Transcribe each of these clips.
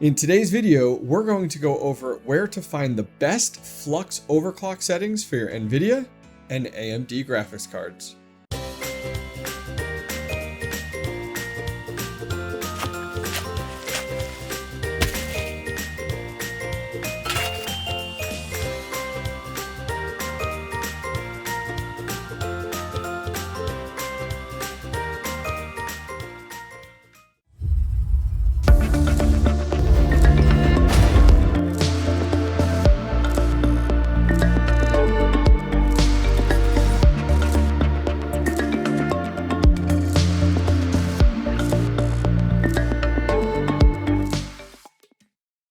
In today's video, we're going to go over where to find the best FLUX overclock settings for your NVIDIA and AMD graphics cards.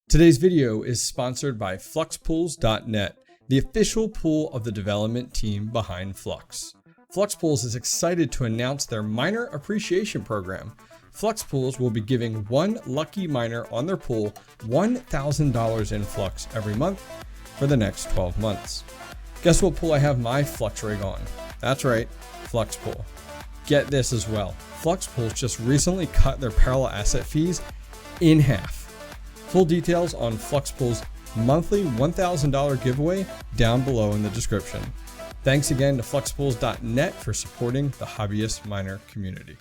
Today's video is sponsored by FluxPools.net, the official pool of the development team behind Flux. FluxPools is excited to announce their miner appreciation program. FluxPools will be giving one lucky miner on their pool $1,000 in Flux every month for the next 12 months. Guess what pool I have my Flux rig on? That's right, FluxPool. Get this as well. FluxPools just recently cut their parallel asset fees in half. Full details on FluxPool's monthly $1,000 giveaway down below in the description. Thanks again to FluxPools.net for supporting the hobbyist miner community.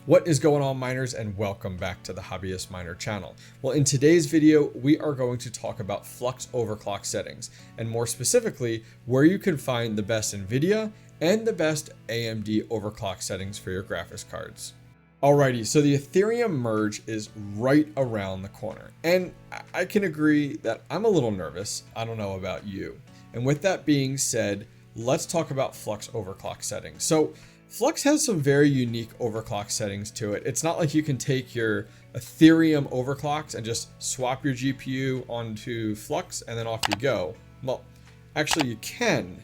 What is going on, miners, and welcome back to the Hobbyist Miner channel. Well, in today's video, we are going to talk about FLUX overclock settings, and more specifically, where you can find the best NVIDIA and the best AMD overclock settings for your graphics cards. Alrighty, so the Ethereum Merge is right around the corner, and I can agree that I'm a little nervous. I don't know about you. And with that being said, let's talk about FLUX overclock settings. So FLUX has some very unique overclock settings to it. It's not like you can take your Ethereum overclocks and just swap your GPU onto FLUX and then off you go. Well, actually you can,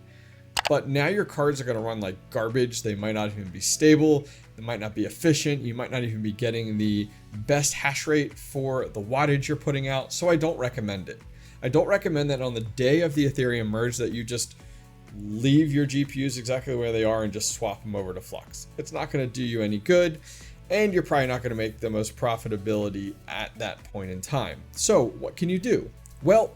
but now your cards are going to run like garbage. They might not even be stable. They might not be efficient. You might not even be getting the best hash rate for the wattage you're putting out. So I don't recommend it. I don't recommend that on the day of the Ethereum Merge that you just leave your GPUs exactly where they are and just swap them over to FLUX. It's not going to do you any good, and you're probably not going to make the most profitability at that point in time. So what can you do? Well,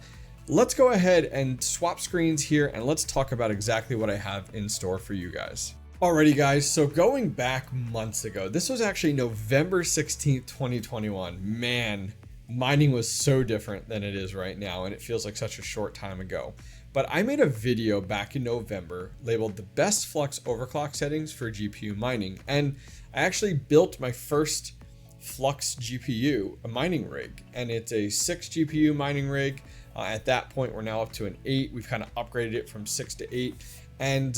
let's go ahead and swap screens here and let's talk about exactly what I have in store for you guys. Alrighty guys, so going back months ago, this was actually November 16th, 2021. Man, mining was so different than it is right now, and it feels like such a short time ago. But I made a video back in November labeled the best FLUX overclock settings for GPU mining, and I actually built my first FLUX GPU, a mining rig, and it's a 6 GPU mining rig. At that point, we're now up to an 8. We've kind of upgraded it from 6 to 8, and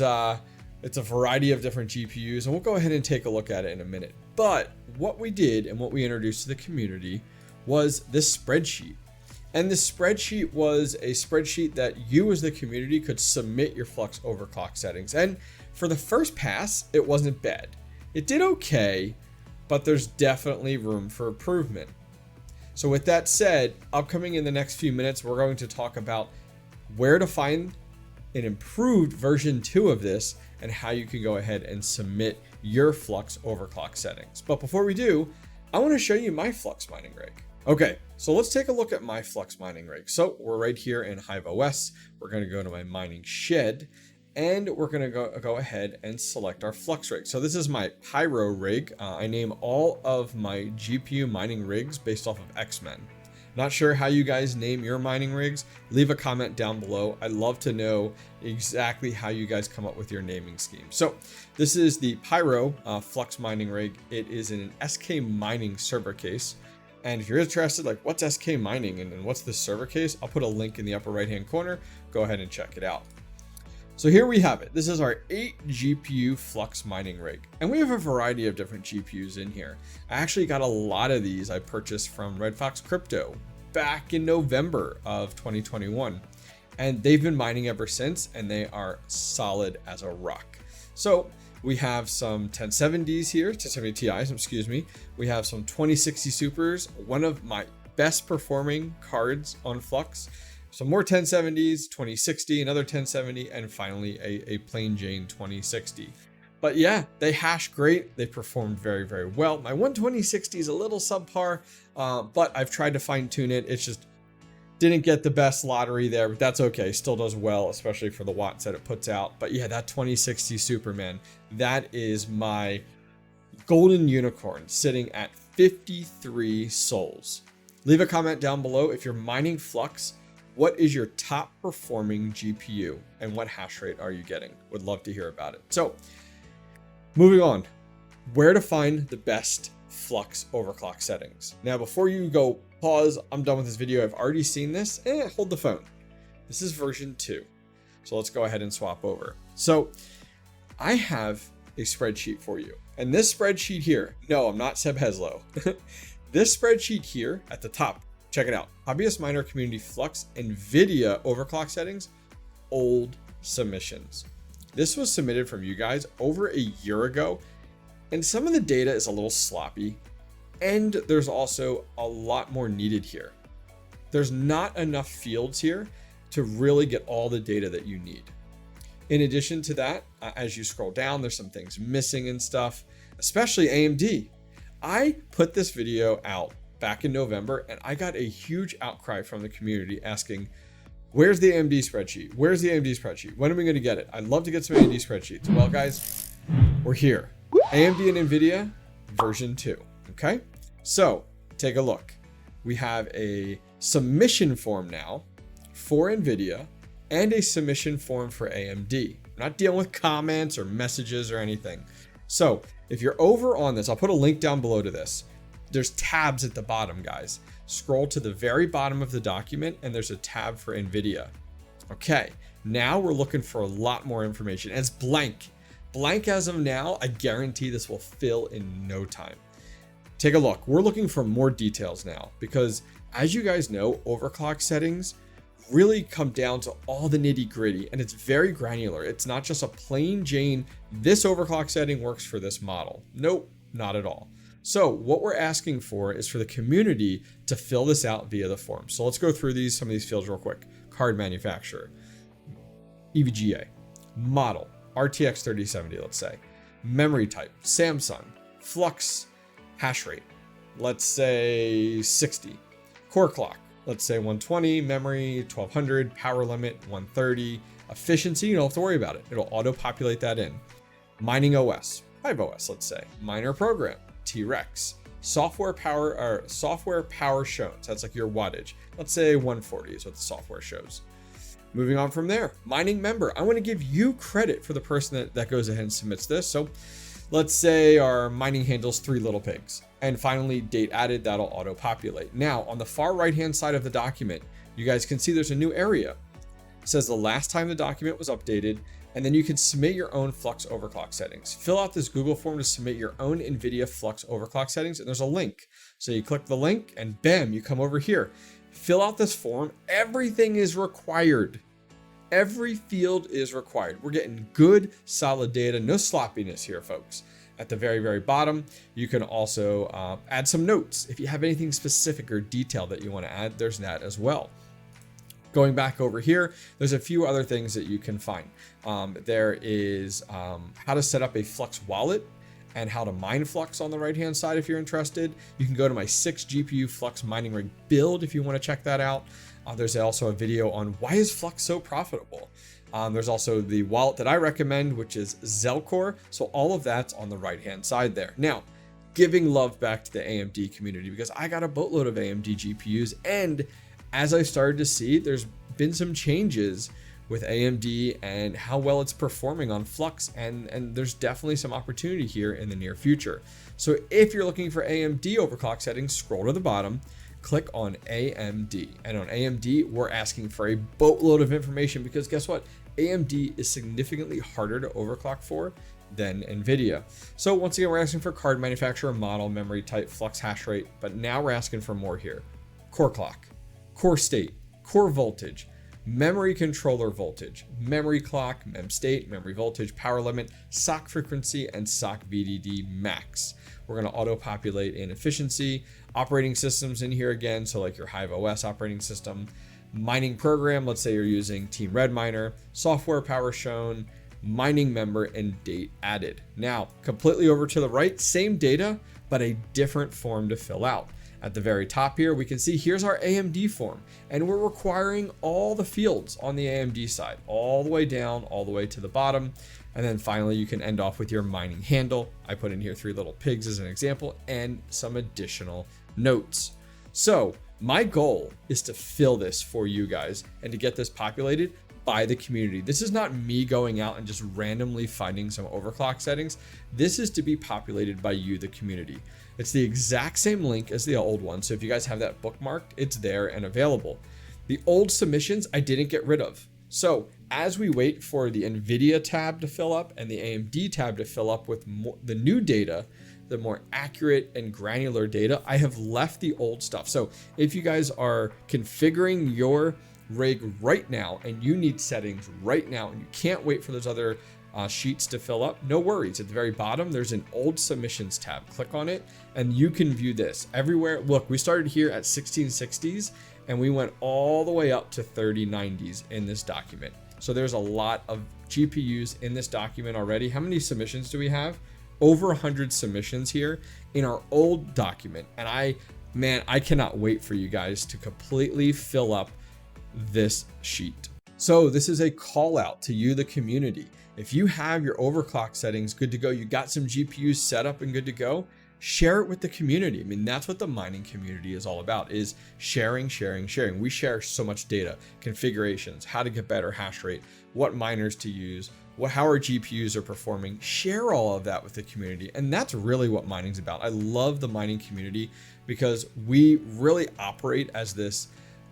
it's a variety of different GPUs, and we'll go ahead and take a look at it in a minute. But what we did and what we introduced to the community was this spreadsheet. And this spreadsheet was a spreadsheet that you as the community could submit your FLUX overclock settings. And for the first pass, it wasn't bad. It did okay, but there's definitely room for improvement. So with that said, upcoming in the next few minutes, we're going to talk about where to find an improved version 2 of this and how you can go ahead and submit your FLUX overclock settings. But before we do, I want to show you my FLUX mining rig. Okay, so let's take a look at my FLUX mining rig. So we're right here in Hive OS. We're going to go to my mining shed, and we're going to go ahead and select our FLUX rig. So this is my Pyro rig. I name all of my GPU mining rigs based off of 𝐂𝐥𝐿. Not sure how you guys name your mining rigs. Leave a comment down below. I'd love to know exactly how you guys come up with your naming scheme. So this is the Pyro FLUX mining rig. It is in an SK mining server case. And if you're interested, like what's SK mining and what's the server case, I'll put a link in the upper right hand corner. Go ahead and check it out. So here we have it. This is our 8 GPU FLUX mining rig. And we have a variety of different GPUs in here. I actually got a lot of these I purchased from Red Fox Crypto back in November of 2021. And they've been mining ever since, and they are solid as a rock. So we have some 1070s here, 1070 Ti's, excuse me. We have some 2060 Supers, one of my best performing cards on FLUX. Some more 1070s, 2060, another 1070, and finally a plain Jane 2060. But yeah, they hash great. They performed very, very well. My 12060 is a little subpar, but I've tried to fine tune it. It's just didn't get the best lottery there, but that's okay. Still does well, especially for the watts that it puts out. But yeah, that 2060 Superman, that is my golden unicorn sitting at 53 souls. Leave a comment down below if you're mining Flux. What is your top performing GPU and what hash rate are you getting? Would love to hear about it. So moving on, where to find the best Flux overclock settings. Now, before you go pause, I'm done with this video. I've already seen this. Hold the phone. This is version 2. So let's go ahead and swap over. So I have a spreadsheet for you. And this spreadsheet here, no, I'm not 𝐒𝐕𝐈𝐃𝐈𝐿. This spreadsheet here at the top, check it out. Hobbyist Miner Community Flux NVIDIA overclock settings, old submissions. This was submitted from you guys over a year ago. And some of the data is a little sloppy. And there's also a lot more needed here. There's not enough fields here to really get all the data that you need. In addition to that, as you scroll down, there's some things missing and stuff, especially AMD. I put this video out back in November and I got a huge outcry from the community asking, where's the AMD spreadsheet? Where's the AMD spreadsheet? When are we going to get it? I'd love to get some AMD spreadsheets. Well, guys, we're here. AMD and NVIDIA version 2. Okay, so take a look. We have a submission form now for NVIDIA and a submission form for AMD. I'm not dealing with comments or messages or anything. So if you're over on this, I'll put a link down below to this. There's tabs at the bottom, guys. Scroll to the very bottom of the document and there's a tab for NVIDIA. Okay, now we're looking for a lot more information. And it's blank. Blank as of now. I guarantee this will fill in no time. Take a look. We're looking for more details now because, as you guys know, overclock settings really come down to all the nitty gritty and it's very granular. It's not just a plain Jane, this overclock setting works for this model. Nope, not at all. So what we're asking for is for the community to fill this out via the form. So let's go through some of these fields real quick. Card manufacturer, EVGA, model, RTX 3070, let's say, memory type, Samsung, Flux, hash rate, let's say 60, core clock, let's say 120, memory 1200, power limit 130, efficiency, you don't have to worry about it. It'll auto populate that in. Mining OS, Hive OS, let's say, miner program, T-Rex, software power shown. So that's like your wattage. Let's say 140 is what the software shows. Moving on from there, mining member. I want to give you credit for the person that goes ahead and submits this. So let's say our mining handles 3 little pigs. And finally, date added, that'll auto populate. Now on the far right hand side of the document, you guys can see there's a new area. It says the last time the document was updated, and then you can submit your own Flux overclock settings. Fill out this Google form to submit your own NVIDIA Flux overclock settings, and there's a link. So you click the link and bam, you come over here. Fill out this form. Everything is required. Every field is required. We're getting good, solid data. No sloppiness here, folks. At the very, very bottom, you can also add some notes. If you have anything specific or detailed that you want to add, there's that as well. Going back over here, there's a few other things that you can find. There is how to set up a Flux wallet and how to mine Flux on the right-hand side if you're interested. You can go to my 6 GPU Flux mining rig build if you want to check that out. There's also a video on why is Flux so profitable. There's also the wallet that I recommend, which is 𝐂𝐸𝐴𝐿. So all of that's on the right-hand side there. Now, giving love back to the AMD community because I got a boatload of AMD GPUs, and as I started to see, there's been some changes with AMD and how well it's performing on Flux, and there's definitely some opportunity here in the near future. So if you're looking for AMD overclock settings, scroll to the bottom, click on AMD, and on AMD, we're asking for a boatload of information because guess what? AMD is significantly harder to overclock for than NVIDIA. So once again, we're asking for card manufacturer, model, memory type, Flux hash rate, but now we're asking for more here. Core clock, core state, core voltage, memory controller voltage, memory clock, mem state, memory voltage, power limit, SOC frequency, and SOC VDD max. We're going to auto populate in efficiency, operating systems in here again. So like your Hive OS operating system, mining program. Let's say you're using Team Red Miner, software power shown, mining member and date added. Now, completely over to the right, same data, but a different form to fill out. At the very top here, we can see here's our AMD form, and we're requiring all the fields on the AMD side, all the way down, all the way to the bottom. And then finally, you can end off with your mining handle. I put in here 3 little pigs as an example and some additional notes. So my goal is to fill this for you guys and to get this populated by the community. This is not me going out and just randomly finding some overclock settings. This is to be populated by you, the community. It's the exact same link as the old one. So if you guys have that bookmarked, it's there and available. The old submissions I didn't get rid of. So as we wait for the NVIDIA tab to fill up and the AMD tab to fill up with the new data, the more accurate and granular data, I have left the old stuff. So if you guys are configuring your rig right now and you need settings right now and you can't wait for those other sheets to fill up, no worries. At the very bottom, there's an old submissions tab. Click on it and you can view this everywhere. Look, we started here at 1660s and we went all the way up to 3090s in this document. So there's a lot of GPUs in this document already. How many submissions do we have? Over 100 submissions here in our old document. And I cannot wait for you guys to completely fill up this sheet. So this is a call out to you, the community. If you have your overclock settings good to go, you got some GPUs set up and good to go, share it with the community. I mean, that's what the mining community is all about, is sharing. We share so much data, configurations, how to get better hash rate, what miners to use, how our GPUs are performing. Share all of that with the community. And that's really what mining's about. I love the mining community because we really operate as this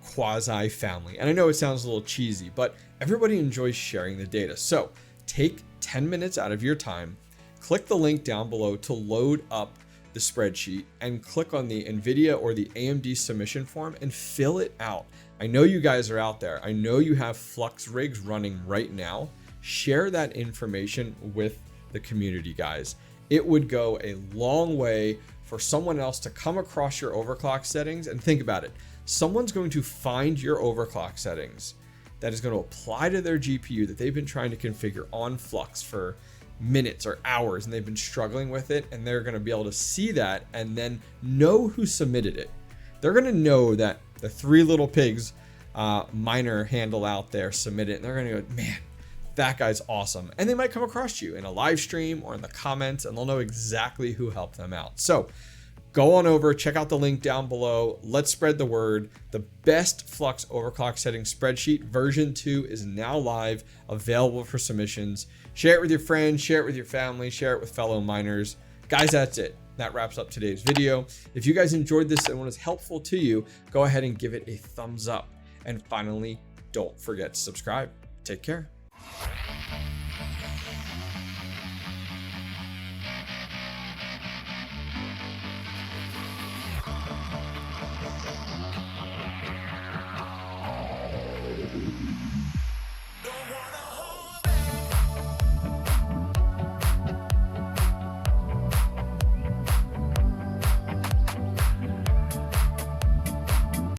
quasi family. And I know it sounds a little cheesy, but everybody enjoys sharing the data. So take 10 minutes out of your time, click the link down below to load up the spreadsheet and click on the NVIDIA or the AMD submission form and fill it out. I know you guys are out there. I know you have Flux rigs running right now. Share that information with the community, guys. It would go a long way for someone else to come across your overclock settings. And think about it. Someone's going to find your overclock settings that is going to apply to their GPU that they've been trying to configure on Flux for minutes or hours, and they've been struggling with it, and they're going to be able to see that and then know who submitted it. They're going to know that the 3 little pigs miner handle out there submitted it, and they're going to go, man, that guy's awesome. And they might come across you in a live stream or in the comments, and they'll know exactly who helped them out. So go on over, check out the link down below. Let's spread the word. The best Flux overclock settings spreadsheet version 2 is now live, available for submissions. Share it with your friends, share it with your family, share it with fellow miners. Guys, that's it. That wraps up today's video. If you guys enjoyed this and it was helpful to you, go ahead and give it a thumbs up. And finally, don't forget to subscribe. Take care.